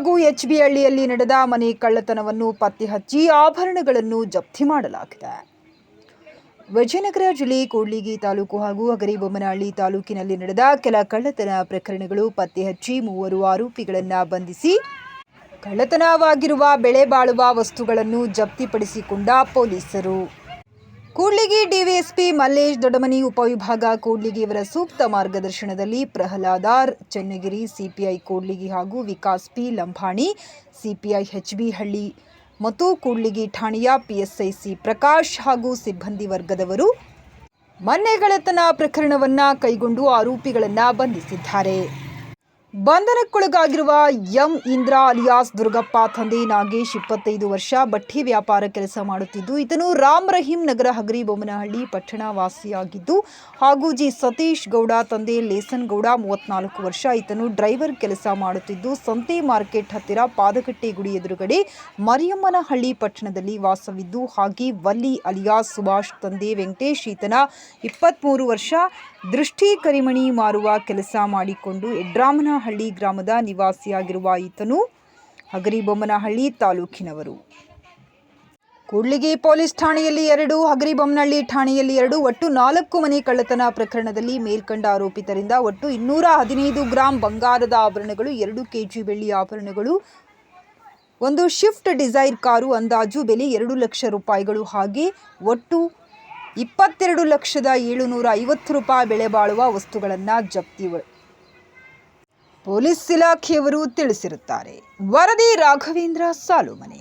ಹಾಗೂ ಎಚ್ಬಿ ಹಳ್ಳಿಯಲ್ಲಿ ನಡೆದ ಮನೆ ಕಳ್ಳತನವನ್ನು ಪತ್ತೆ ಹಚ್ಚಿ ಆಭರಣಗಳನ್ನು ಜಪ್ತಿ ಮಾಡಲಾಗಿದೆ. ವಿಜಯನಗರ ಜಿಲ್ಲೆ ಕೂಡ್ಲಿಗಿ ತಾಲೂಕು ಹಾಗೂ ಹಗರಿಬೊಮ್ಮನಹಳ್ಳಿ ತಾಲೂಕಿನಲ್ಲಿ ನಡೆದ ಕೆಲ ಕಳ್ಳತನ ಪ್ರಕರಣಗಳು ಪತ್ತೆ ಹಚ್ಚಿ 3 ಆರೋಪಿಗಳನ್ನು ಬಂಧಿಸಿ ಕಳ್ಳತನವಾಗಿರುವ ಬೆಲೆ ಬಾಳುವ ವಸ್ತುಗಳನ್ನು ಜಪ್ತಿಪಡಿಸಿಕೊಂಡ ಪೊಲೀಸರು. ಕೂಡ್ಲಿಗಿ ಡಿವೈಎಸ್ಪಿ ಮಲ್ಲೇಶ್ ದೊಡ್ಡಮನಿ, ಉಪವಿಭಾಗ ಕೂಡ್ಲಿಗಿ ಇವರ ಸೂಕ್ತ ಮಾರ್ಗದರ್ಶನದಲ್ಲಿ ಪ್ರಹ್ಲಾದ್ ಆರ್ ಚನ್ನಗಿರಿ, ಸಿಪಿಐ ಕೂಡ್ಲಿಗಿ ಹಾಗೂ Vikas P Lambani, CPI HB Halli ಮತ್ತು ಕೂಡ್ಲಿಗಿ ಠಾಣೆಯ ಪಿಎಸ್ಐ ಸಿ ಪ್ರಕಾಶ್ ಹಾಗೂ ಸಿಬ್ಬಂದಿ ವರ್ಗದವರು ಮನೆ ಕಳ್ಳತನ ಪ್ರಕರಣವನ್ನು ಕೈಗೊಂಡು ಆರೋಪಿಗಳನ್ನು ಬಂಧಿಸಿದ್ದಾರೆ. ಬಂಧನಕ್ಕೊಳಗಾಗಿರುವ ಎಂ ಇಂದ್ರ ಅಲಿಯಾಸ್ ದುರ್ಗಪ್ಪ ತಂದೆ ನಾಗೇಶ್ 25 ವರ್ಷ ಬಟ್ಟೆ ವ್ಯಾಪಾರ ಕೆಲಸ ಮಾಡುತ್ತಿದ್ದು, ಈತನು ರಾಮ್ ರಹೀಂ ನಗರ ಹಗರಿಬೊಮ್ಮನಹಳ್ಳಿ ಪಟ್ಟಣ ವಾಸಿಯಾಗಿದ್ದು, ಹಾಗೂ ಜಿ ಸತೀಶ್ ಗೌಡ ತಂದೆ ಲೇಸನ್ ಗೌಡ 34 ವರ್ಷ, ಈತನು ಡ್ರೈವರ್ ಕೆಲಸ ಮಾಡುತ್ತಿದ್ದು, ಸಂತೆ ಮಾರ್ಕೆಟ್ ಹತ್ತಿರ ಪಾದಗಟ್ಟೆ ಗುಡಿ ಎದುರುಗಡೆ ಮರಿಯಮ್ಮನಹಳ್ಳಿ ಪಟ್ಟಣದಲ್ಲಿ ವಾಸವಿದ್ದು, ಹಾಗೆ ವಲ್ಲಿ ಅಲಿಯಾಸ್ ಸುಭಾಷ್ ತಂದೆ ವೆಂಕಟೇಶ್, ಈತನ 23 ವರ್ಷ, ದೃಷ್ಟಿ ಕರಿಮಣಿ ಮಾರುವ ಕೆಲಸ ಮಾಡಿಕೊಂಡು ಎಡ್ರಾಮನಹಳ್ಳಿ ಗ್ರಾಮದ ನಿವಾಸಿಯಾಗಿರುವ ಈತನು ಹಗರಿಬೊಮ್ಮನಹಳ್ಳಿ ತಾಲೂಕಿನವರು. ಕೂಡ್ಲಿಗಿ ಪೊಲೀಸ್ ಠಾಣೆಯಲ್ಲಿ 2, ಹಗರಿಬೊಮ್ಮನಹಳ್ಳಿ ಠಾಣೆಯಲ್ಲಿ 2, ಒಟ್ಟು 4 ಮನೆ ಕಳ್ಳತನ ಪ್ರಕರಣದಲ್ಲಿ ಮೇಲ್ಕಂಡ ಆರೋಪಿತರಿಂದ ಒಟ್ಟು 215 ಗ್ರಾಂ ಬಂಗಾರದ ಆಭರಣಗಳು, 2 ಕೆಜಿ ಬೆಳ್ಳಿ ಆಭರಣಗಳು, ಒಂದು ಶಿಫ್ಟ್ ಡಿಸೈರ್ ಕಾರು ಅಂದಾಜು ಬೆಲೆ 2 ಲಕ್ಷ ರೂಪಾಯಿಗಳು, ಹಾಗೆ ಒಟ್ಟು 22,750,000 ರೂಪಾಯಿ ಬೆಲೆ ಬಾಳುವ ವಸ್ತುಗಳನ್ನು ಜಪ್ತಿ ಪೊಲೀಸ್ ಇಲಾಖೆಯವರು ತಿಳಿಸಿರುತ್ತಾರೆ. ವರದಿ ರಾಘವೇಂದ್ರ ಸಾಲುಮನೆ.